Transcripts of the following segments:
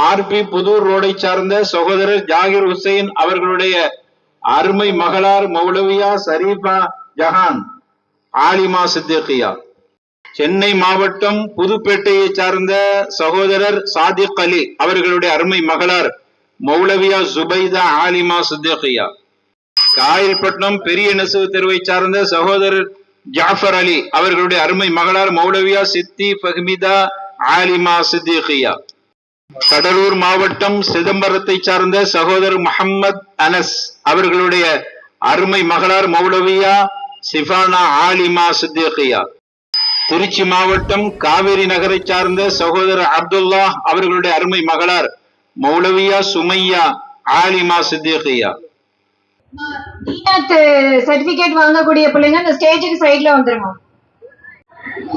RB Pudur ரோடை சார்ந்த சகோதரர் ஜாகிர் ஹுசைன் அவர்களுடைய அருமை மகளார் மௌலவியா ஷரீஃபா ஜஹான் ஆலிமா சித்திகியா. சென்னை மாவட்டம் புதுப்பேட்டையை சார்ந்த சகோதரர் சாதிக் அலி அவர்களுடைய அருமை மகளார் மௌலவியா ஜுபைதா ஆலிமா சித்திகியா. காயல்பட்டினம் பெரிய நெசவு தெருவை சார்ந்த சகோதரர் ஜாஃபர் அலி அவர்களுடைய அருமை மகளார் மௌலவியா சித்தி ஃபஹ்மிதா ஆலிமா சித்திகியா. கடலூர் மாவட்டம் சிதம்பரத்தை சார்ந்த சகோதரர் முஹம்மத் அனஸ் அவர்களுடைய அருமை மகளார் மௌலவியா சிஃபானா ஆலிமா சித்திகியா. திருச்சி மாவட்டம் காவேரி நகரை சார்ந்த சகோதரர் அப்துல்லா அவர்களுடைய அருமை மகளார் மௌலவியா சுமையா ஆலிமா சித்திகியா. சர்டிபிகேட் வாங்கக்கூடிய பிள்ளைங்க அந்த ஸ்டேஜுக்கு சைடுல வந்துருங்க.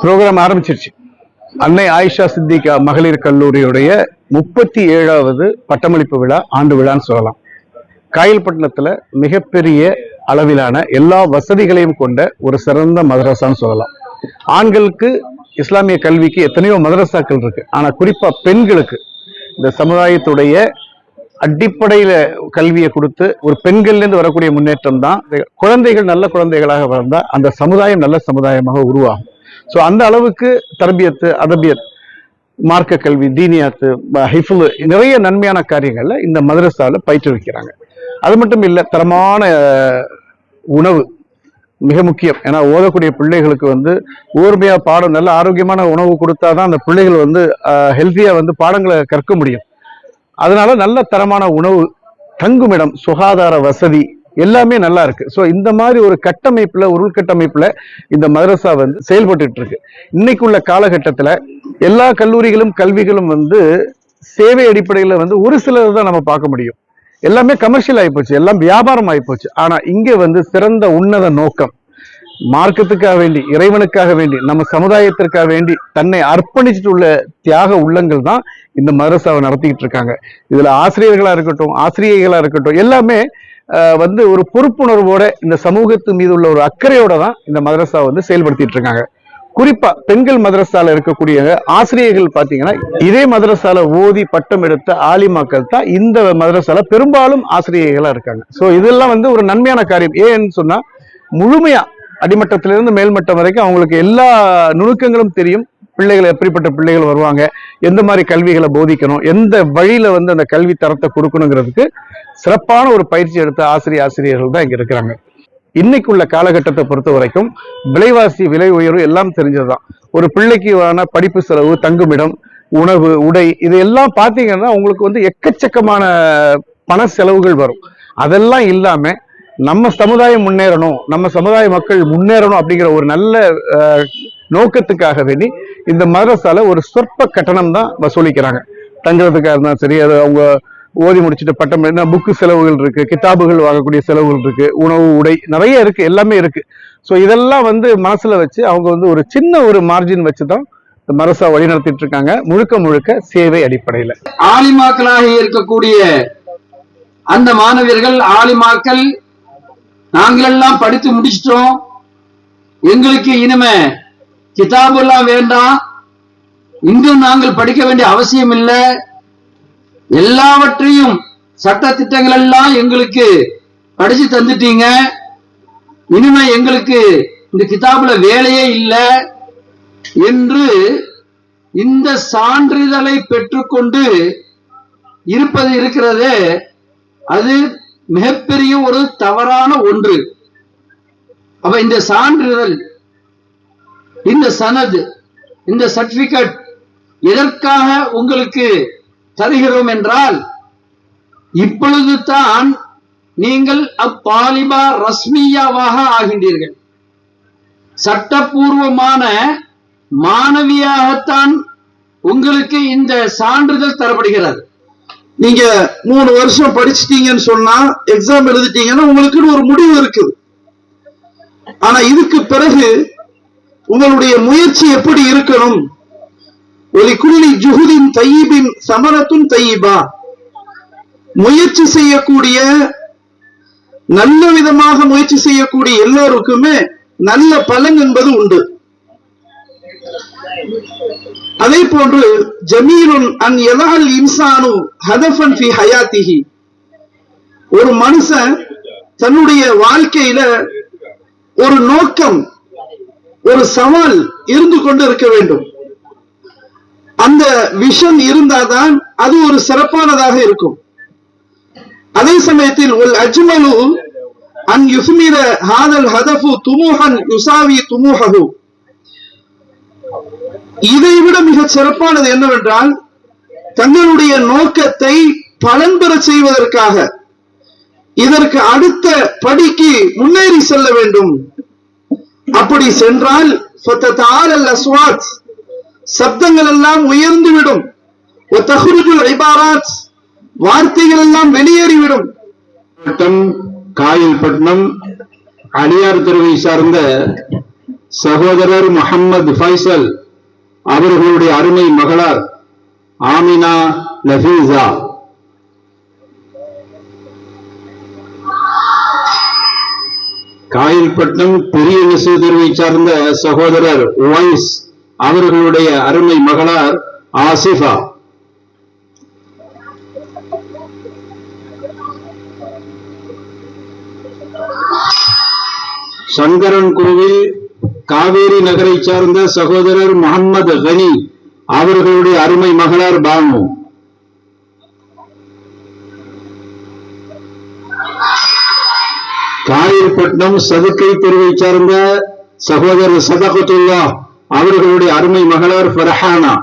ப்ரோக்ராம் ஆரம்பிச்சிருச்சு. அன்னை ஆயிஷா சித்திகா மகளிர் கல்லூரியுடைய 37வது பட்டமளிப்பு விழா, ஆண்டு விழான்னு சொல்லலாம். காயல்பட்டினத்துல மிகப்பெரிய அளவிலான எல்லா வசதிகளையும் கொண்ட ஒரு சிறந்த மதரசான்னு சொல்லலாம். ஆண்களுக்கு இஸ்லாமிய கல்விக்கு எத்தனையோ மதரசாக்கள் இருக்கு. ஆனா குறிப்பா பெண்களுக்கு இந்த சமுதாயத்துடைய அடிப்படையில கல்வியை கொடுத்து ஒரு பெண்கள்ல இருந்து வரக்கூடிய முன்னேற்றம் தான் குழந்தைகள் நல்ல குழந்தைகளாக வளர்ந்தா அந்த சமுதாயம் நல்ல சமுதாயமாக உருவாகும். ஸோ அந்த அளவுக்கு தர்பியத்து, அதபியத், மார்க்க கல்வி, தீனியாத்து, ஹிஃபுல் நிறைய நன்மையான காரியங்கள்ல இந்த மதரசால பயிற்றுவிக்கிறாங்க. அது மட்டும் இல்லை, தரமான உணவு மிக முக்கியம். ஏன்னா ஓதக்கூடிய பிள்ளைகளுக்கு ஊர்மையா பாடம், நல்ல ஆரோக்கியமான உணவு கொடுத்தாதான் அந்த பிள்ளைகள் ஹெல்த்தியா பாடங்களை கற்க முடியும். அதனால நல்ல தரமான உணவு, தங்குமிடம், சுகாதார வசதி எல்லாமே நல்லா இருக்கு. ஸோ இந்த மாதிரி ஒரு கட்டமைப்புல, ஒரு உள்கட்டமைப்புல இந்த மதரசா செயல்பட்டு இருக்கு. இன்னைக்குள்ள காலகட்டத்துல எல்லா கல்லூரிகளும் கல்விகளும் சேவை அடிப்படையில ஒரு சிலர் தான் நம்ம பார்க்க முடியும். எல்லாமே கமர்ஷியல் ஆகிப்போச்சு, எல்லாம் வியாபாரம் ஆகிப்போச்சு. ஆனா இங்க சிறந்த உன்னத நோக்கம், மார்க்கத்துக்காக வேண்டி, இறைவனுக்காக வேண்டி, நம்ம சமுதாயத்திற்காக வேண்டி தன்னை அர்ப்பணிச்சுட்டு உள்ள தியாக உள்ளங்கள் தான் இந்த மதரசாவை நடத்திக்கிட்டு இருக்காங்க. இதுல ஆசிரியர்களா இருக்கட்டும், ஆசிரியர்களா இருக்கட்டும், எல்லாமே ஒரு பொறுப்புணர்வோட இந்த சமூகத்து மீது உள்ள ஒரு அக்கறையோட தான் இந்த மதரசா செயல்படுத்திட்டு இருக்காங்க. குறிப்பா பெண்கள் மதரசால இருக்கக்கூடிய ஆசிரியர்கள் பாத்தீங்கன்னா இதே மதரசால ஓதி பட்டம் எடுத்த ஆலிமாக்கள் தான் இந்த மதரசால பெரும்பாலும் ஆசிரியர்களா இருக்காங்க. ஸோ இதெல்லாம் ஒரு நன்மையான காரியம். ஏன்னு சொன்னா முழுமையா அடிமட்டத்திலிருந்து மேல்மட்டம் வரைக்கும் அவங்களுக்கு எல்லா நுணுக்கங்களும் தெரியும். பிள்ளைகள் எப்படிப்பட்ட பிள்ளைகள் வருவாங்க, எந்த மாதிரி கல்விகளை போதிக்கணும், எந்த வழியில அந்த கல்வி தரத்தை கொடுக்கணுங்கிறதுக்கு சிறப்பான ஒரு பயிற்சி எடுத்த ஆசிரியர்கள் தான் இங்க இருக்கிறாங்க. இன்னைக்குள்ள காலகட்டத்தை பொறுத்த வரைக்கும் விலைவாசி, விலை உயர்வு எல்லாம் தெரிஞ்சதுதான். ஒரு பிள்ளைக்கு படிப்பு செலவு, தங்குமிடம், உணவு, உடை, இது எல்லாம் பாத்தீங்கன்னா உங்களுக்கு எக்கச்சக்கமான பண செலவுகள் வரும். அதெல்லாம் இல்லாம நம்ம சமுதாயம் முன்னேறணும், நம்ம சமுதாய மக்கள் முன்னேறணும் அப்படிங்கிற ஒரு நல்ல நோக்கத்துக்காக வேண்டி இந்த மதரசால ஒரு சொற்ப கட்டணம் தான் வசூலிக்கிறாங்க. தங்குறதுக்காக இருந்தாலும் சரி, அது அவங்க ஓதி முடிச்சுட்டு பட்டம், புக்கு செலவுகள் இருக்கு, கிதாபுகள் வாங்கக்கூடிய செலவுகள் இருக்கு, உணவு, உடை நிறைய இருக்கு, எல்லாமே இருக்கு. ஸோ இதெல்லாம் மனசுல வச்சு அவங்க ஒரு சின்ன ஒரு மார்ஜின் வச்சுதான் இந்த மதரசா வழி நடத்திட்டு இருக்காங்க. முழுக்க முழுக்க சேவை அடிப்படையில. ஆலிமாக்களாக இருக்கக்கூடிய அந்த மாணவர்கள், ஆலிமாக்கள், நாங்களெல்லாம் படித்து முடிச்சிட்டோம், எங்களுக்கு இனிமே கிதாபெல்லாம் வேண்டாம், இன்றும் நாங்கள் படிக்க வேண்டிய அவசியம் இல்லை, எல்லாவற்றையும் சட்ட திட்டங்கள் எல்லாம் எங்களுக்கு படிச்சு தந்துட்டீங்க, இனிமே எங்களுக்கு இந்த கிதாபுல வேலையே இல்லை என்று இந்த சான்றிதழை பெற்றுக்கொண்டு இருப்பது இருக்கிறதே, அது மிகப்பெரிய ஒரு தவறான ஒன்று. அப்ப இந்த சான்றிதழ், இந்த சனது, இந்த சர்டிபிகேட் எதற்காக உங்களுக்கு தருகிறோம் என்றால், இப்பொழுது தான் நீங்கள் அப்பாலிபா ரஸ்மியாவாக ஆகின்றீர்கள். சட்டப்பூர்வமான மாணவியாகத்தான் உங்களுக்கு இந்த சான்றிதழ் தரப்படுகிறது. நீங்க 3 வருஷம் படிச்சிட்டீங்கன்னு சொன்னா, எக்ஸாம் எழுதிட்டீங்கன்னா உங்களுக்குன்னு ஒரு முடிவு இருக்குது. ஆனா இதுக்கு பிறகு உங்களுடைய முயற்சி எப்படி இருக்கணும்? ஒலிக்குள்ளி ஜுஹுதின் தையிபின் சமரத்துன் தையிபா, முயற்சி செய்யக்கூடிய, நல்ல விதமாக முயற்சி செய்யக்கூடிய எல்லோருக்குமே நல்ல பலன் என்பது உண்டு. அதே போன்று ஜமீலுன் அன் யதல் இன்சானு ஹதஃபன் ஃபி ஹயாத்திஹி, ஒரு மனுஷன் தன்னுடைய வாழ்க்கையில ஒரு நோக்கம், ஒரு சவால் இருந்து கொண்டு இருக்க வேண்டும். அந்த விஷன் இருந்தாதான் அது ஒரு சிறப்பானதாக இருக்கும். அதே சமயத்தில் உல் அஜ்மலு அன் யுஸ்மிர ஹாதல் ஹதஃபு துமூஹன் யுசாவி துமூஹஹு, இதைவிட மிக சிறப்பானது என்னவென்றால் தங்களுடைய நோக்கத்தை பலன் பெற செய்வதற்காக இதற்கு அடுத்த படிக்கு முன்னேறி செல்ல வேண்டும். அப்படி சென்றால் சப்தங்கள் எல்லாம் உயர்ந்துவிடும், வார்த்தைகள் எல்லாம் வெளியேறிவிடும். காயல்பட்டினம் அலியார் தெருவை சார்ந்த சகோதரர் முகமது ஃபைசல் அவர்களுடைய அருமை மகளார் ஆமினா லஃபீசா, காயல்பட்டினம் பெரிய நெசு தெருவை சார்ந்த சகோதரர் உவைஸ் அவர்களுடைய அருமை மகளார் ஆசிஃபா, சங்கரன் கோவில் காவேரி நகரை சார்ந்த சகோதரர் முகமது கனி அவர்களுடைய அருமை மகளார் பானு, காயல்பட்டினம் சதுக்கை தெருவை சார்ந்த சகோதரர் சதகத்துல்லா அவர்களுடைய அருமை மகளார் ஃபர்ஹானா,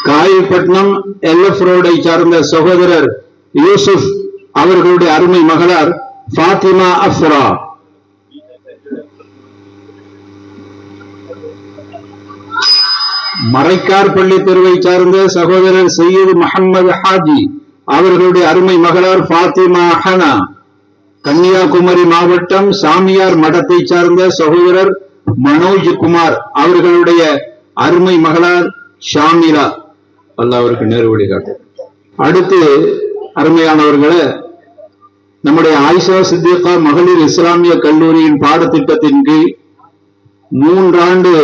காயல்பட்டினம் எல்எஃப் ரோடை சார்ந்த சகோதரர் யூசுப் அவர்களுடைய அருமை மகளார் ஃபாத்திமா அஃப்ரா, மரைக்கார்பள்ளி தெருவை சார்ந்த சகோதரர் சையது முகமது ஹாஜி அவர்களுடைய அருமை மகளார் ஃபாத்திமா ஹனா, கன்னியாகுமரி மாவட்டம் சாமியார் மடத்தை சார்ந்த சகோதரர் மனோஜ் குமார் அவர்களுடைய அருமை மகளார் ஷாமிலா, அல்லாஹ் அவருக்கு நேரு வழி காட்டும். அடுத்து அருமையானவர்களே, நம்முடைய ஆயிஷா சித்திகா மகளிர் இஸ்லாமிய கல்லூரியின் பாடத்திட்டத்தின் கீழ் 3 ஆண்டு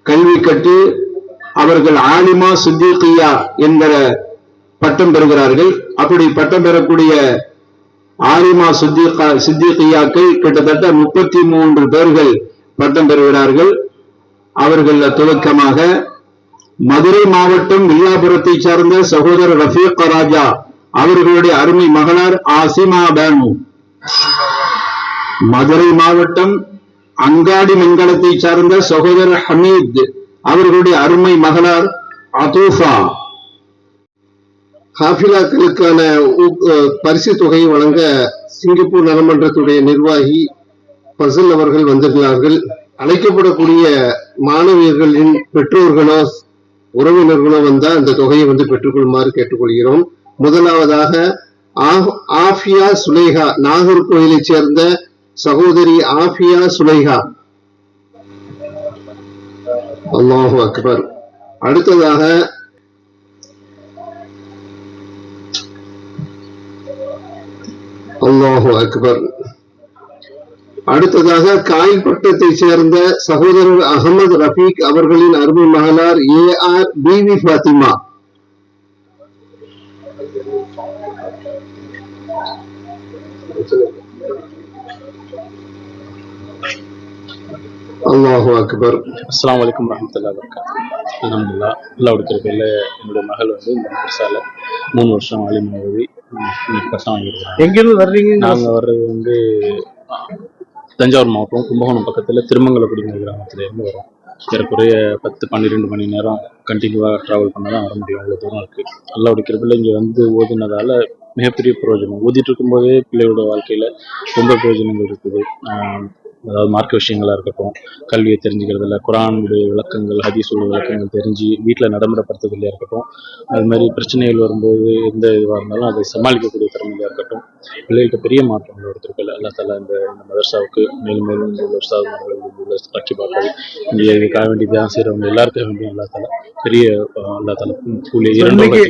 கல்வி கற்று அவர்கள் ஆலிமா சித்திகியா என்கிற பட்டம் பெறுகிறார்கள். அப்படி பட்டம் பெறக்கூடிய ஆலிமா சித்திகியாக்கள் கிட்டத்தட்ட 33 பேர்கள் பட்டம் பெறுகிறார்கள். அவர்கள் துவக்கமாக மதுரை மாவட்டம் வில்லாபுரத்தை சார்ந்த சகோதரர் ரஃபீக் ராஜா அவர்களுடைய அருமை மகளார் ஆசிமா பானு, மதுரை மாவட்டம் அங்காடி மங்கலத்தை சார்ந்த சகோதரர் ஹமீத் அவர்களுடைய அருமை மகளார் அதூஃபா. ஹாஃபிலாக்களுக்கான பரிசு தொகையை வழங்க சிங்கப்பூர் நலமன்றத்துடைய நிர்வாகி பசல் அவர்கள் வந்திருக்கிறார்கள். அழைக்கப்படக்கூடிய மாணவியர்களின் பெற்றோர்களோ உறவினர்களோ வந்தால் அந்த தொகையை பெற்றுக்கொள்ளுமாறு கேட்டுக்கொள்கிறோம். முதலாவதாக ஆஃபியா சுலைஹா, நாகர்கோயிலை சேர்ந்த சகோதரி ஆஃபியா சுலைஹா. அல்லாஹு அக்பர். அடுத்ததாக அல்லாஹு அக்பர். அடுத்ததாக காயல்பட்டத்தை சேர்ந்த சகோதரர் அகமது ரஃபீக் அவர்களின் அருமை மகளார் AR பிவி ஃபாத்திமா. அல்லாஹு அக்பர். அஸ்ஸலாமு அலைக்கும் வரஹ்மத்துல்லாஹி வபரகாத்துஹு. அல்ஹம்துலில்லாஹ், அல்லாஹ்வுடைய கிருபையில என்னுடைய மகள் இந்த மதரசால 3 வருஷம் ஆலிமா ஓதி பட்டம் வாங்கியிருக்காங்க. எங்கிருந்து வர்றீங்க? நாங்க வர்றது தஞ்சாவூர் மாவட்டம் கும்பகோணம் பக்கத்துல திருமங்கலக்குடிங்கிற கிராமத்துல இருந்து வரோம். ஏறக்குறைய 10-12 மணி நேரம் கண்டினியூவாக ட்ராவல் பண்ண தான் வர முடியும். அவ்வளோ தூரம் இருக்கு. அல்லாஹ்வுடைய கிருபையில இங்கே ஓதுனதால மிகப்பெரிய பிரயோஜனம். ஓதிட்டு இருக்கும்போதே பிள்ளையோட வாழ்க்கையில ரொம்ப பிரயோஜனங்கள் இருக்குது. அதாவது மார்க்க விஷயங்களா இருக்கட்டும், கல்வியை தெரிஞ்சுக்கிறதுல, குரானுடைய விளக்கங்கள், ஹதீஸுடைய விளக்கங்கள் தெரிஞ்சு வீட்டில் நடைமுறைப்படுத்துறதுலையா இருக்கட்டும், அது மாதிரி பிரச்சனைகள் வரும்போது எந்த இதுவாக இருந்தாலும் அதை சமாளிக்கக்கூடிய திறமையாக இருக்கட்டும், பிள்ளைகளுக்கு பெரிய மாற்றங்கள் எடுத்திருக்கல. அல்லா தாலா இந்த மதரசாவுக்கு மேலும் மேலும் உள்ள உள்ள ரக்கிபாக்கள், இங்கே இதுக்காக வேண்டி தியானம் செய்கிறவங்க எல்லாருக்கும் வேண்டிய அல்லா தாலா பெரிய அல்லா தாலா கூலி.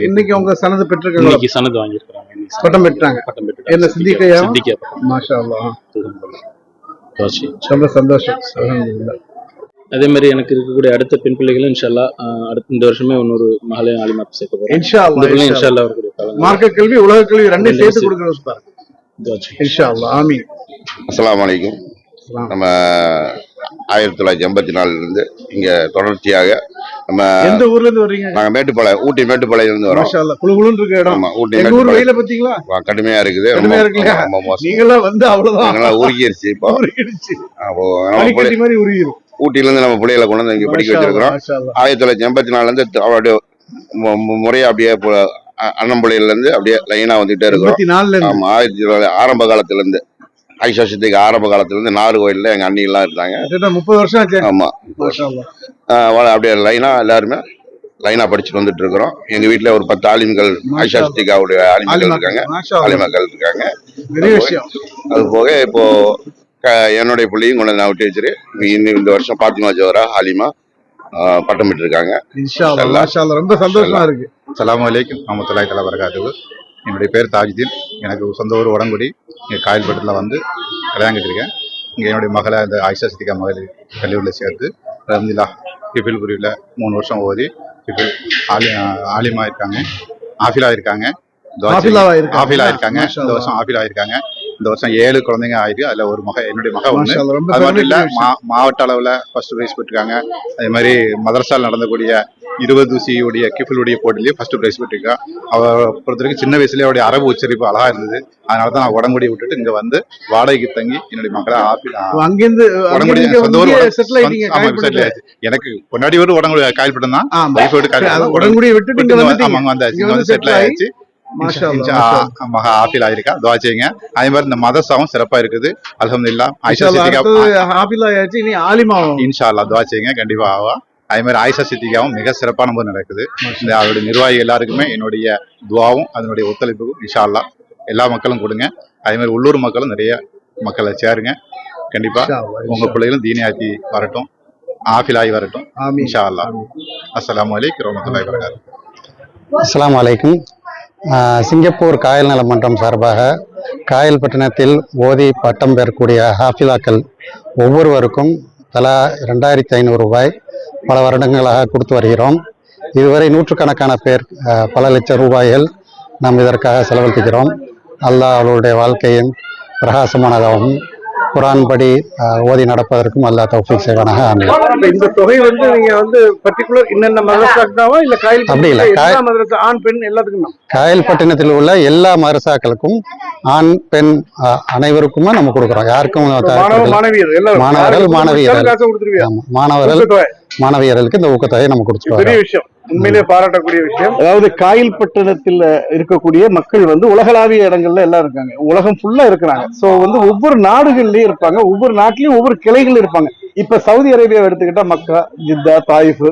இன்னைக்கு அவங்க சனது பெற்றிருக்காங்க. இன்னைக்கு சனது வாங்கியிருக்கிறாங்க. பட்டம் பெற்றாங்க. பட்டம் பெற்றாங்க. சித்திகியா. மாஷா அல்லாஹ். துவாச்சி. ரொம்ப சந்தோஷம். அல்ஹம்துலில்லாஹ். அதே மாதிரி எனக்கு இருக்கக்கூடிய அடுத்த பெண் பிள்ளைகளும் இன்ஷால்லா அடுத்த இந்த வருஷமே இன்னொரு மகளையும் ஆலிமாக்கு சேர்க்க போறோம். இன்ஷா இந்த அல்லாஹ், பிள்ளை இன்ஷா இன்ஷால்லா அல்லாஹ். அவர்களுடைய பலன் மார்க்க கல்வி உலக கல்வி ரெண்டையும் சேர்த்து கொடுக்கறது பாருங்க. துவாச்சி. இன்ஷா அல்லாஹ். ஆமீன். அஸ்ஸலாமு அலைக்கும். நம்ம 1984 இருந்து இங்க தொடர்ச்சியாக நம்ம எந்த ஊர்ல இருந்து வர்றீங்க? நாங்க மேட்டுப்பாளையம், ஊட்டி மேட்டுப்பாளையம் இருந்து வரோம். மாஷா அல்லாஹ். குளுகுளுன்னு இருக்க இடம். ஆமா, ஊட்டி எங்க ஊர் மேட்டுப்பாளையம் வெயில பாத்தீங்களா? கடுமையா இருக்குது. கடுமையா இருக்குல்லையா? ரொம்ப மோசம். நீங்களாம் வந்து அவ்வளவுதான் நாங்கெல்லாம் உருகிருச்சு. இப்போ உருகிடுச்சு. அப்போ நம்ம பனிக்கட்டி மாதிரி உருகிரும். ஊட்டில இருந்து நம்ம பிள்ளைகளை கொண்டு வந்து இங்க படிக்க மாஷா அல்லாஹ், வச்சிருக்கிறோம். மாஷா அல்லாஹ். 1984 இருந்து அப்படியே முறையா அப்படியே அண்ணம்பிள்ளையில இருந்து அப்படியே லைனா வந்துட்டே இருக்கிறோம். 84ல இருந்து. ஆமா, 1900 ஆரம்ப காலத்துல இருந்து ஆயிஷா சித்திக்கு ஆரம்ப காலத்துல இருந்து நாகர்கோயில்ல எங்க அண்ணி எல்லாம் இருந்தாங்க. கிட்டத்தட்ட 30 வருஷம் ஆச்சு. ஆமா, மாஷா அல்லாஹ். அப்படியே லைனா எல்லாருமே லைனா படிச்சுட்டு வந்துட்டு இருக்கிறோம். எங்க வீட்டுல ஒரு 10 ஆலிம்கள், ஆயிஷா சித்திகாவுடைய ஆலிம்கள் இருக்காங்க, மாஷா அல்லாஹ். ஆலிமாக்கள் இருக்காங்க. பெரிய விஷயம். அது போக இப்போ என்னுடைய பிள்ளையும் கொண்டு நான் விட்டு வச்சிரு இன்னும் இந்த வருஷம் பாத்திமா ஜோரா ஆலிமா பட்டம் பெற்று இருக்காங்க. இன்ஷா அல்லாஹ், மாஷா அல்லாஹ். ரொம்ப சந்தோஷமா இருக்கு. அஸ்ஸலாமு அலைக்கும் வரஹ்மத்துல்லாஹி தஆலா வரகாத்துஹு. என்னுடைய பேர் தாஜுதீன். எனக்கு சொந்த ஊர் உடங்குடி. இங்கே காயல்பட்டில் வந்து கல்யாணம் கட்டிருக்கேன். இங்கே என்னுடைய மகளை இந்த ஆயிஷா சித்திகா மகளிர் கல்லூரியில் சேர்த்து அல்ஹம்துலில்லாஹ் ஹிஃபில் புரியில் 3 வருஷம் ஓதி ஹிஃபில் ஆலிமா இருக்காங்க, ஆஃபிலா இருக்காங்க, ஆஃபிலா இருக்காங்க. இந்த வருஷம் ஆஃபிலா இருக்காங்க. இந்த வருஷம் 7 குழந்தைங்க ஆயிருக்கு. அதுல ஒரு என்னுடைய மக ஒண்ணு. மாஷா அல்லாஹ். ரொம்ப அது மட்டும் இல்ல, பெருமைக்குரிய மாவட்ட அளவுல ஃபர்ஸ்ட் பிரைஸ் பெற்றிருக்காங்க. அதே மாதிரி மதரசால் நடந்தக்கூடிய 20 உடைய கிஃபிலுடைய போட்டிலேயே ஃபர்ஸ்ட் பிரைஸ் பெற்றிருக்கா. அவ பொறுத்தவரைக்கும் சின்ன வயசுலயே அவருடைய அரபு உச்சரிப்பு அழகா இருந்தது. அதனாலதான் நான் உடம்புடி விட்டுட்டு இங்க வந்து வாடகைக்கு தங்கி என்னுடைய மக்களை அங்கிருந்து உடம்புடி சொந்த ஊர் செட்டில் ஆயிட்டீங்க. செட்டில் ஆயிடுச்சு. எனக்கு பொன்னாடி ஒரு உடம்புடி காயல்பட்டம் தான். உடம்புடியை விட்டுட்டு இங்க வந்துட்டீங்க. வந்தாச்சு, இங்க வந்து செட்டில் ஆயிடுச்சு. மாஷா அல்லாஹ். மகா ஆஃபிலா இருக்கா, துஆ செய்யுங்க. அதே மாதிரி இந்த மதரசாவும் சிறப்பா இருக்குது. அல்ஹம்துலில்லாஹ். ஆயிஷா அடுத்தது சித்திகா ஹாஃபிலா ஆயாச்சு, இனி ஆலிமா ஆகும். இன்ஷா அல்லாஹ் துஆ செய்யுங்க, கண்டிப்பா ஆவா. அதே மாதிரி ஆயிஷா சித்திகாவும் மிக சிறப்பான முறை நடக்குது. இந்த அவருடைய நிர்வாகி எல்லாருக்குமே என்னுடைய துவாவும் அதனுடைய ஒத்துழைப்புக்கும் இன்ஷா அல்லாஹ் எல்லா மக்களும் கொடுங்க. அதே மாதிரி உள்ளூர் மக்களும் நிறைய மக்களை சேருங்க. கண்டிப்பா உங்க பிள்ளைகளும் தீனியாத்தி வரட்டும், ஆஃபிலாகி வரட்டும். இன்ஷா அல்லாஹ். அஸ்ஸலாமு அலைக்கும் வரஹ்மத்துல்லாஹி வபரகாத்துஹு. அஸ்ஸலாமு அலைக்கும். சிங்கப்பூர் காயல் நல மன்றம் சார்பாக காயல்பட்டினத்தில் ஓதி பட்டம் பெறக்கூடிய ஹாஃபிலாக்கள் ஒவ்வொருவருக்கும் தலா 2500 ரூபாய் பல வருடங்களாக கொடுத்து வருகிறோம். இதுவரை நூற்றுக்கணக்கான பேர் பல லட்சம் ரூபாய்கள் நாம் இதற்காக செலவழிக்கிறோம். அல்லாஹ் அவர்களுடைய வாழ்க்கையின் பிரகாசமானதாகவும் குரான் படி ஓதி நடப்பதற்கும் அல்லாஹ் தௌஃபீக் செய்வானாக. ஆமீன். இந்த தொகை வந்து நீங்க வந்து பர்టిక్యులர் இன்னென்ன மதரசாக்குதாவா இல்ல காயல் அப்படி இல்ல, மதரசா ஆண் பெண் எல்லாத்துக்கும் தான்? காயல்பட்டினத்தில் உள்ள எல்லா மதரசாக்களுக்கும் ஆண் பெண் அனைவருக்குமே நம்ம கொடுக்குறோம். யாருக்கும் மாணவியர் எல்லாரும் மாணவர்கள் மாணவியர்கள் காசு கொடுத்துருவீங்க. ஆமா, மாணவர்கள் மாணவியர்களுக்கு இந்த ஊக்கத்தொகையை நம்ம கொடுத்துருவோம். பெரிய விஷயம், உண்மையிலேயே பாராட்டக்கூடிய விஷயம். அதாவது காயல்பட்டினத்தில் இருக்கக்கூடிய மக்கள் வந்து உலகளாவிய இடங்கள்ல எல்லாம் இருக்காங்க, உலகம் ஃபுல்லா இருக்கிறாங்க. சோ வந்து ஒவ்வொரு நாடுகள்லயும் இருப்பாங்க, ஒவ்வொரு நாட்டிலயும் ஒவ்வொரு கிளைகள் இருப்பாங்க. இப்ப சவுதி அரேபியாவை எடுத்துக்கிட்டா மக்கா, ஜித்தா, தாயிஃப்,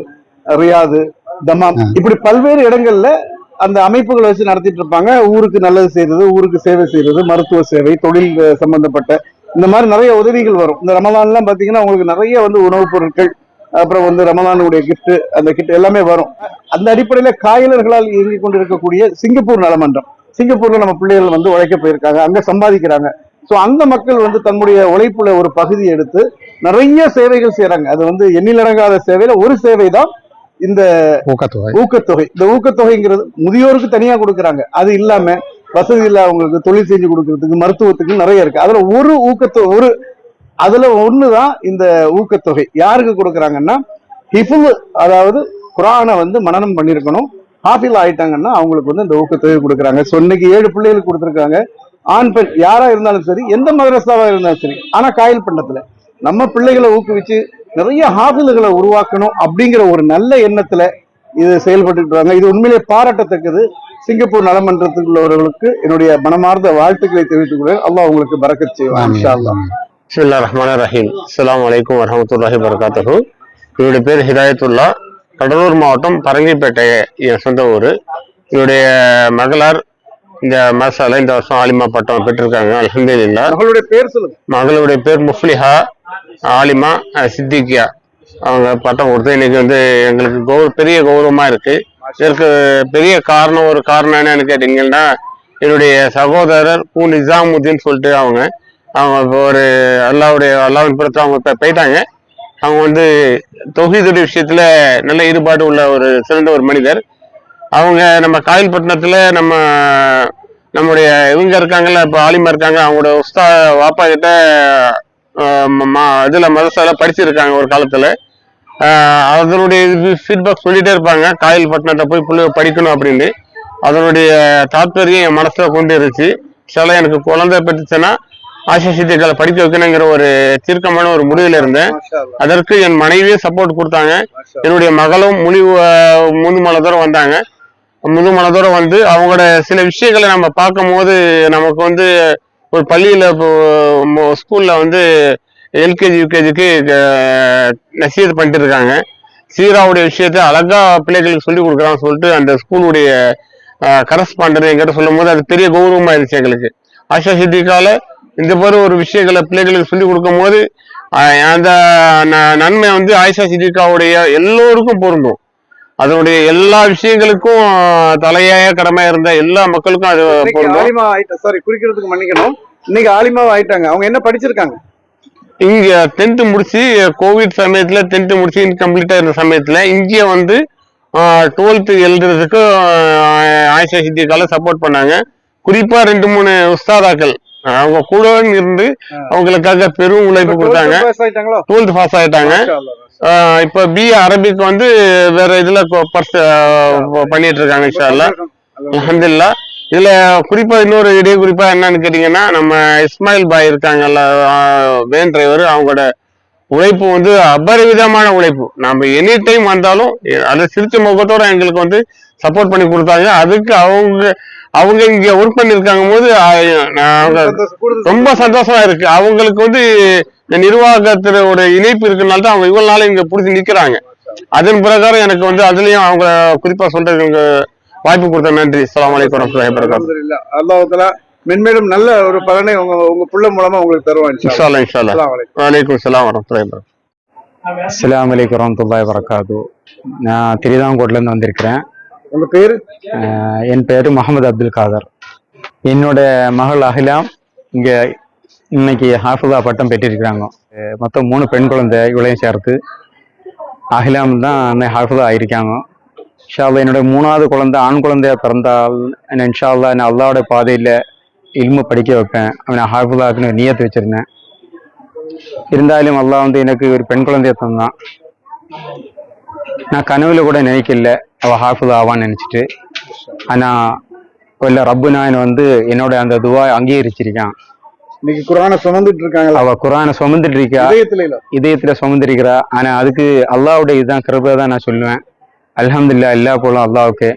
ரியாது, தமாம், இப்படி பல்வேறு இடங்கள்ல அந்த அமைப்புகளை வச்சு நடத்திட்டு இருப்பாங்க. ஊருக்கு நல்லது செய்யறது, ஊருக்கு சேவை செய்யறது, மருத்துவ சேவை, தொழில் சம்பந்தப்பட்ட இந்த மாதிரி நிறைய உதவிகள் வரும். இந்த ரமலான்லாம் பாத்தீங்கன்னா உங்களுக்கு நிறைய வந்து உணவுப் பொருட்கள், அப்புறம் வந்து ரமலானுடைய கிஃப்ட், அந்த கிட் எல்லாமே வரும். அந்த அடிப்படையில காயலர்களால் இயங்கிக் கொண்டிருக்கக்கூடிய சிங்கப்பூர் நலமன்றம், சிங்கப்பூர்ல நம்ம பிள்ளைகள் வந்து உழைக்க போயிருக்காங்க, அங்க சம்பாதிக்கிறாங்க. சோ அந்த மக்கள் வந்து தன்னுடைய உழைப்புல ஒரு பகுதி எடுத்து நிறைய சேவைகள் செய்யறாங்க. அது வந்து எண்ணிலடங்காத சேவையில ஒரு சேவை தான் இந்த ஊக்கத்தொகை. இந்த ஊக்கத்தொகைங்கிறது முதியோருக்கு தனியா கொடுக்குறாங்க. அது இல்லாம வசதி இல்லாதவங்களுக்கு தொழில் செஞ்சு கொடுக்கறதுக்கு, மருத்துவத்துக்கு நிறைய இருக்கு. அதுல ஒரு ஊக்கத்தொகை, அதுல ஒண்ணுதான் இந்த ஊக்கத்தொகை. யாருக்கு கொடுக்குறாங்கன்னா ஹிஃபுல், அதாவது குர்ஆனை வந்து மனனம் பண்ணிருக்கணும், ஹாஃபில் ஆயிட்டாங்கன்னா அவங்களுக்கு வந்து இந்த ஊக்கத்தொகை கொடுக்குறாங்க. ஸோ இன்னைக்கு 7 பிள்ளைகளுக்கு கொடுத்துருக்காங்க. ஆண் பெண் யாரா இருந்தாலும் சரி, எந்த மதரசாவா இருந்தாலும் சரி. ஆனா காயல்பட்டினத்துல நம்ம பிள்ளைகளை ஊக்குவிச்சு நிறைய ஹாஃபில்களை உருவாக்கணும் அப்படிங்கிற ஒரு நல்ல எண்ணத்துல இது செயல்பட்டு இருக்காங்க. இது உண்மையிலேயே பாராட்டத்தக்கது. சிங்கப்பூர் நலமன்றத்தில் உள்ளவர்களுக்கு என்னுடைய மனமார்ந்த வாழ்த்துக்களை தெரிவித்துக் கொள்கிறேன். அல்லாஹ் உங்களுக்கு பரக்கத் செய்வான் இன்ஷா அல்லாஹ். பிஸ்மில்லாஹிர் ரஹ்மானிர் ரஹீம். அஸ்ஸலாமு அலைக்கும் வரஹ்மத்துல்லாஹி வபரகாத்துஹு. என்னுடைய பேர் ஹிதாயத்துல்லா. கடலூர் மாவட்டம் பரங்கிப்பேட்டை என் சொந்த ஊர். என்னுடைய மகளார் இந்த மசாலா இந்த வருஷம் ஆலிமா பட்டம் பெற்றிருக்காங்க, அல்ஹம்துலில்லாஹ். மகளுடைய பேர் சொல்லுங்க. மகளுடைய பேர் முஃப்லிஹா ஆலிமா சித்திகியா. அவங்க பட்டம் கொடுத்து இன்னைக்கு வந்து எங்களுக்கு பெரிய கௌரவமா இருக்கு. இதற்கு பெரிய காரணம், ஒரு காரணம் என்னன்னு கேட்டீங்கன்னா, என்னுடைய சகோதரர் நிசாமுதீன் சொல்லிட்டு அவங்க அவங்க இப்போ ஒரு அல்லாவின் புறத்தில் அவங்க போயிட்டாங்க. அவங்க வந்து தௌஹீதுடைய விஷயத்துல நல்ல ஈடுபாடு உள்ள ஒரு சிறந்த ஒரு மனிதர். அவங்க நம்ம காயல்பட்டினத்துல நம்முடைய இவங்க இருக்காங்கல்ல, இப்போ ஆலிமா இருக்காங்க, அவங்களோட வாப்பா கிட்ட இதுல மதரசால படிச்சிருக்காங்க ஒரு காலத்துல. அதனுடைய ஃபீட்பேக் சொல்லிட்டே இருப்பாங்க, காயல்பட்டினத்தை போய் பிள்ளை படிக்கணும் அப்படின்னு. அதனுடைய தாத்பரியம் என் மனசுல கொண்டு இருந்துச்சு. சில எனக்கு குழந்தை பெற்றுச்சுன்னா ஆயிஷா சித்திகாவை படிக்க வைக்கணுங்கிற ஒரு தீர்க்கமான ஒரு முடிவில் இருந்தேன். அதற்கு என் மனைவியும் சப்போர்ட் கொடுத்தாங்க. என்னுடைய மகளும் முதுமலதோரம் வந்தாங்க. முதுமலதோரம் வந்து அவங்களோட சில விஷயங்களை நம்ம பார்க்கும் போது நமக்கு வந்து ஒரு பள்ளியில ஸ்கூல்ல வந்து எல்கேஜி யூகேஜிக்கு நசீர் பண்ணிட்டு இருக்காங்க. சீராவுடைய விஷயத்த அழகா பிள்ளைகளுக்கு சொல்லி கொடுக்குறான்னு சொல்லிட்டு அந்த ஸ்கூலுடைய கரஸ்பாண்டர் என்கிட்ட சொல்லும் போது அது பெரிய கௌரவமா இருந்துச்சு எங்களுக்கு. ஆயிஷா சித்திகால இந்த மாதிரி ஒரு விஷயங்களை பிள்ளைகளுக்கு சொல்லி கொடுக்கும் போது அந்த நன்மை வந்து ஆயிஷா சித்திகாவுடைய எல்லோருக்கும் பொருந்தும். அதனுடைய எல்லா விஷயங்களுக்கும் தலையாய கடமை இருந்த எல்லா மக்களுக்கும் அது பொருந்தும். குறிக்கிறதுக்கு மன்னிக்கணும், இன்னைக்கு ஆலிமாவா ஆயிட்டாங்க. அவங்க என்ன படிச்சிருக்காங்க? இங்க 10th முடிச்சு கோவிட் சமயத்துல 10th முடிச்சு இன்கம்ப்ளீட்டா இருந்த சமயத்துல இங்கே வந்து 12th எழுதுறதுக்கு ஆயிஷா சித்திகால சப்போர்ட் பண்ணாங்க. குறிப்பா 2-3 உஸ்தாதாக்கள் அவங்க கூட இருந்து அவங்களுக்காக பெரும் உழைப்பு கொடுத்தாங்க. 12th பாஸ் ஆயிட்டாங்க. இப்ப BA அரபிக் வந்து வேற இதுல பண்ணிட்டு இருக்காங்க இன்ஷா அல்லாஹ், அல்ஹம்துலில்லாஹ். இதுல குறிப்பா இன்னொரு இடையே குறிப்பா என்னன்னு கேட்டீங்கன்னா, நம்ம இஸ்மாயில் பாய் இருக்காங்கல்ல, வேன் டிரைவர், அவங்களோட உழைப்பு வந்து அபரிவிதமான உழைப்பு. நம்ம எனி டைம் வந்தாலும் அதை சிரிச்ச முகத்தோட எங்களுக்கு வந்து சப்போர்ட் பண்ணி கொடுத்தாங்க. அதுக்கு அவங்க இங்க ஒர்க் பண்ணிருக்காங்க போது ரொம்ப சந்தோஷமா இருக்கு. அவங்களுக்கு வந்து இந்த நிர்வாகத்தினோட இணைப்பு இருக்கனால தான் அவங்க இவ்வளவு நாள் இங்க பிடிச்சி நிக்கிறாங்க. அதன் பிரகாரம் எனக்கு வந்து அதுலயும் அவங்க குறிப்பா சொல்றதுக்கு வாய்ப்பு கொடுத்த நன்றி. அஸ்ஸலாமு அலைக்கும் வரஹ்மத்துல்லாஹி வபரகாத்துஹு. அல்லாஹ் தஆலா மென்மேலும் நல்ல ஒரு பலனை உங்க புள்ள மூலமா உங்களுக்கு தருவான் இன்ஷா அல்லாஹ். இன்ஷா அல்லாஹ். வலைக்கும் அஸ்ஸலாம் வரஹ்மத்துல்லாஹி வபரகாத்துஹு. அஸ்ஸலாமு அலைக்கும் வரஹ்மத்துல்லாஹி வபரகாத்துஹு. நான் திருவிதாங்கோட்ல இருந்து வந்திருக்கிறேன். உங்க பேரு? என் பேரு முகமது அப்துல் காதர். என்னோட மகள் அஹிலாம் இங்க இன்னைக்கு ஹாஃபிதா பட்டம் பெற்றிருக்கிறாங்க. மொத்தம் 3 பெண் குழந்தை இவளையும் சேர்த்து அஹிலாம் தான் ஹாஃபிதா ஆயிருக்காங்க. இன்ஷா அல்லாஹ் என்னோட 3வது குழந்தை ஆண் குழந்தையா பிறந்தால் இன்ஷா அல்லாஹ் நான் அல்லாஹ்வோட பாதையில இல்மு படிக்க வைப்பேன். அவனை ஹாஃபிதாக்குன்னு நியத்து வச்சிருந்தேன். இருந்தாலும் அல்லாஹ் வந்து எனக்கு ஒரு பெண் குழந்தைய தந்தான். நான் கனவுல கூட நினைக்கல அவ ஹாஃபிதா ஆவான்னு நினைச்சிட்டு. ஆனா இல்ல ரப்புனான் வந்து என்னோட அந்த துவா அங்கீகரிச்சிருக்கான். இன்னைக்கு குர்ஆனை சுமந்துட்டு இருக்காங்க. அவ குர்ஆனை சுமந்துட்டு இருக்கா, இதயத்துல சுமந்திருக்கிறா. ஆனா அதுக்கு அல்லாஹ்வுடைய இதுதான் கிருபை தான் நான் சொல்லுவேன். அல்ஹம்துலில்லாஹ், எல்லா போலும் அல்லாஹ்வுக்கு.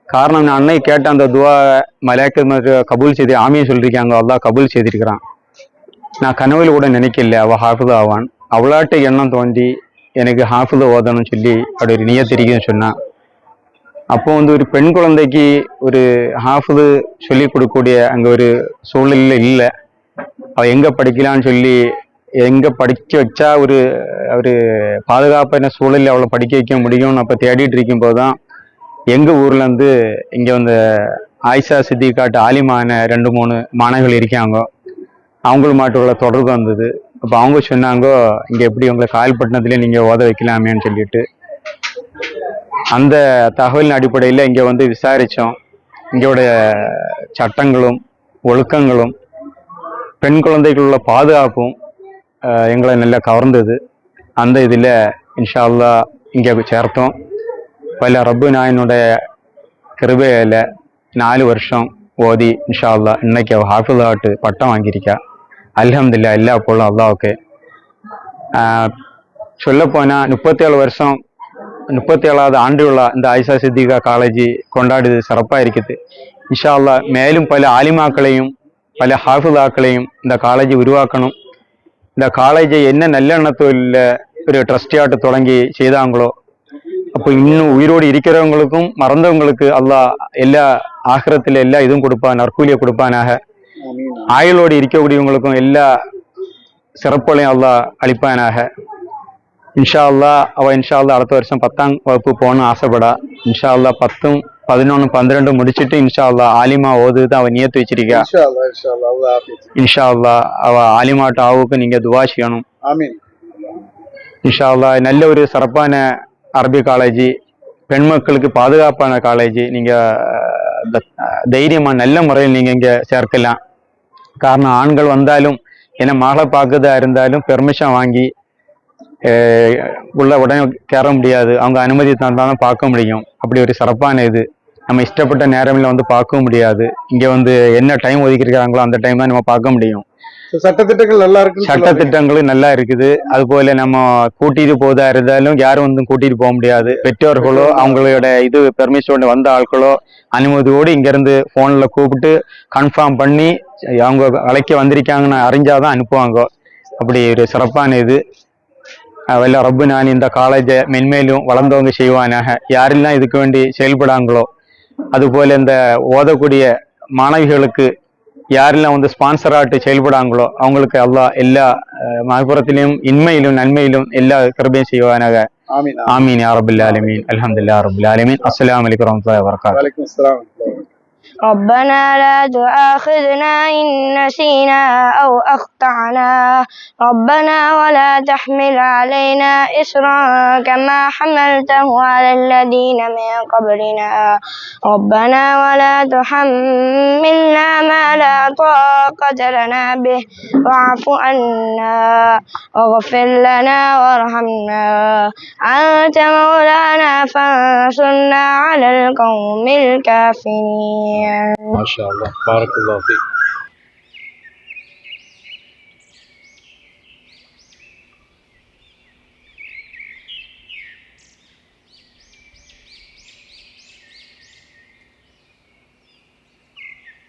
காரணம் நான் அன்னை கேட்ட அந்த துவா மலாயிக்கத்து கபூல் செய்து ஆமின்னு சொல்லியிருக்காங்க. அல்லாஹ் கபூல் செய்திருக்கிறான். நான் கனவுல கூட நினைக்கல அவ ஹாஃபிதா ஆவான். அவளாட்ட எண்ணம் தோண்டி எனக்கு ஹாஃபிதா ஓதணும்னு சொல்லி அப்படி ஒரு நியத்திரிக்குன்னு சொன்னான். அப்போ வந்து ஒரு பெண் குழந்தைக்கு ஒரு ஹாஃபிது சொல்லி கொடுக்கக்கூடிய அங்க ஒரு சூழ்நிலை இல்லை. அவ எங்க படிக்கலான்னு சொல்லி எங்க படிக்க வச்சா ஒரு பாதுகாப்பான சூழலில் அவளை படிக்க வைக்க முடியும்னு அப்ப தேடிட்டு இருக்கும் போதுதான் எங்க ஊர்ல இருந்து இங்க வந்து ஆயிஷா சித்திகாட்டு ஆலிமான 2-3 மாணவர்கள் இருக்காங்க. அவங்களும் மாட்டுள்ள தொடர்பு வந்தது. அப்ப அவங்க சொன்னாங்க, இங்க எப்படி உங்களை காயல்பட்டினத்திலே நீங்க ஓத வைக்கலாமேன்னு சொல்லிட்டு அந்த தகவலின் அடிப்படையில் இங்க வந்து விசாரிச்சோம். இங்கோட சட்டங்களும் ஒழுக்கங்களும் பெண் குழந்தைகளுள்ள பாதுகாப்பும் எங்களை நல்லா கவர்ந்தது. அந்த இதில் இன்ஷா அல்லாஹ் இங்கே சேர்த்தோம். பல ரப்பு நாயனுடைய கிருபையில 4 வருஷம் ஓதி இன்ஷா அல்லாஹ் இன்னைக்கு அவ ஹாஃபிதாட்டு பட்டம் வாங்கியிருக்கா. அல்ஹம்துலில்லாஹ், எல்லா போலும் அல்லாஹ்வுக்கு. சொல்லப்போனால் 37 வருஷம் 37வது ஆண்டு விழா இந்த ஆயிஷா சித்திகா காலேஜ் கொண்டாடுது, சிறப்பாக இருக்குது. இன்ஷா அல்லாஹ் மேலும் பல ஆலிமாக்களையும் பல ஹாஃபிதாக்களையும் இந்த காலேஜை உருவாக்கணும். இந்த காலேஜை என்ன நல்லெண்ணத்தோட ஒரு ட்ரஸ்டியாட்டு தொடங்கி செய்தாங்களோ அப்போ இன்னும் உயிரோடு இருக்கிறவங்களுக்கும் மறந்தவங்களுக்கு அல்லாஹ் எல்லா ஆகிரத்தில் எல்லா இதுவும் கொடுப்பான், நற்கூலியை கொடுப்பானாக. ஆயுளோடு இருக்கக்கூடியவங்களுக்கும் எல்லா சிறப்புகளையும் அல்லாஹ் அளிப்பானாக. இன்ஷா அல்லாஹ் அவ இன்ஷா அல்லாஹ் அடுத்த வருஷம் 10ஆம் வகுப்பு போகணும்னு ஆசைப்படா. இன்ஷா அல்லாஹ் 10ம் 11 12 முடிச்சிட்டு இன்ஷா அல்லா ஆலிமா ஓதுதான் அவ நியத்து வச்சிருக்கா. இன்ஷா அல்லா அவ ஆலிமாட்ட ஆவுக்கு நீங்க துவா செய்யணும். இன்ஷா அல்லா நல்ல ஒரு சிறப்பான அரபி காலேஜ், பெண் மக்களுக்கு பாதுகாப்பான காலேஜ். நீங்க தைரியமா நல்ல முறையில் நீங்க இங்க சேர்க்கலாம். காரணம் ஆண்கள் வந்தாலும் என்ன மகளை பார்க்கறதா இருந்தாலும் பெர்மிஷன் வாங்கி உள்ள உடனே கேற முடியாது. அவங்க அனுமதி தந்தாலும் பார்க்க முடியும். அப்படி ஒரு சிறப்பான இது. நம்ம இஷ்டப்பட்ட நேரமில் வந்து பார்க்கவும் முடியாது. இங்க வந்து என்ன டைம் ஒதுக்கிருக்காங்களோ அந்த டைம் தான் நம்ம பார்க்க முடியும். சட்டத்திட்டங்கள் நல்லா இருக்கு. சட்டத்திட்டங்களும் நல்லா இருக்குது. அது போல நம்ம கூட்டிட்டு போதா இருந்தாலும் யாரும் வந்து கூட்டிட்டு போக முடியாது. பெற்றோர்களோ அவங்களோட இது பெர்மிஷனோட வந்த ஆட்களோ அனுமதியோடு இங்க இருந்து போன்ல கூப்பிட்டு கன்ஃபார்ம் பண்ணி அவங்க அழைக்க வந்திருக்காங்கன்னு அறிஞ்சாதான் அனுப்புவாங்க. அப்படி ஒரு சிறப்பான இது. வல்ல ரப்பு நான் இந்த காலேஜை மென்மேலும் வளர்ந்தவங்க செய்வானாக. யாரெல்லாம் இதுக்கு வேண்டி செயல்படாங்களோ அதுபோல இந்த ஓதக்கூடிய மாணவிகளுக்கு யாரெல்லாம் வந்து ஸ்பான்சராட்டு செயல்படாங்களோ அவங்களுக்கு அல்லாஹ் எல்லா மகபுரத்திலும் இன்மையிலும் நன்மையிலும் எல்லா கிருபையும் செய்வானாக. ஆமீன் யா ரப்பல் ஆலமீன். அல்ஹம்துலில்லாஹி ரப்பில் ஆலமீன். அஸ்ஸலாமு அலைக்கும் வரஹ்மத்துல்லாஹி வபரகாத்துஹு. ربنا لا تؤاخذنا إن نسينا أو أخطأنا ربنا ولا تحمل علينا إصرا كما حملته على الذين من قبلنا ربنا ولا تحملنا ما لا طاقة لنا به واعف عنا واغفر لنا وارحمنا أنت مولانا فانصرنا على القوم الكافرين. ما شاء الله. بارك الله فيك.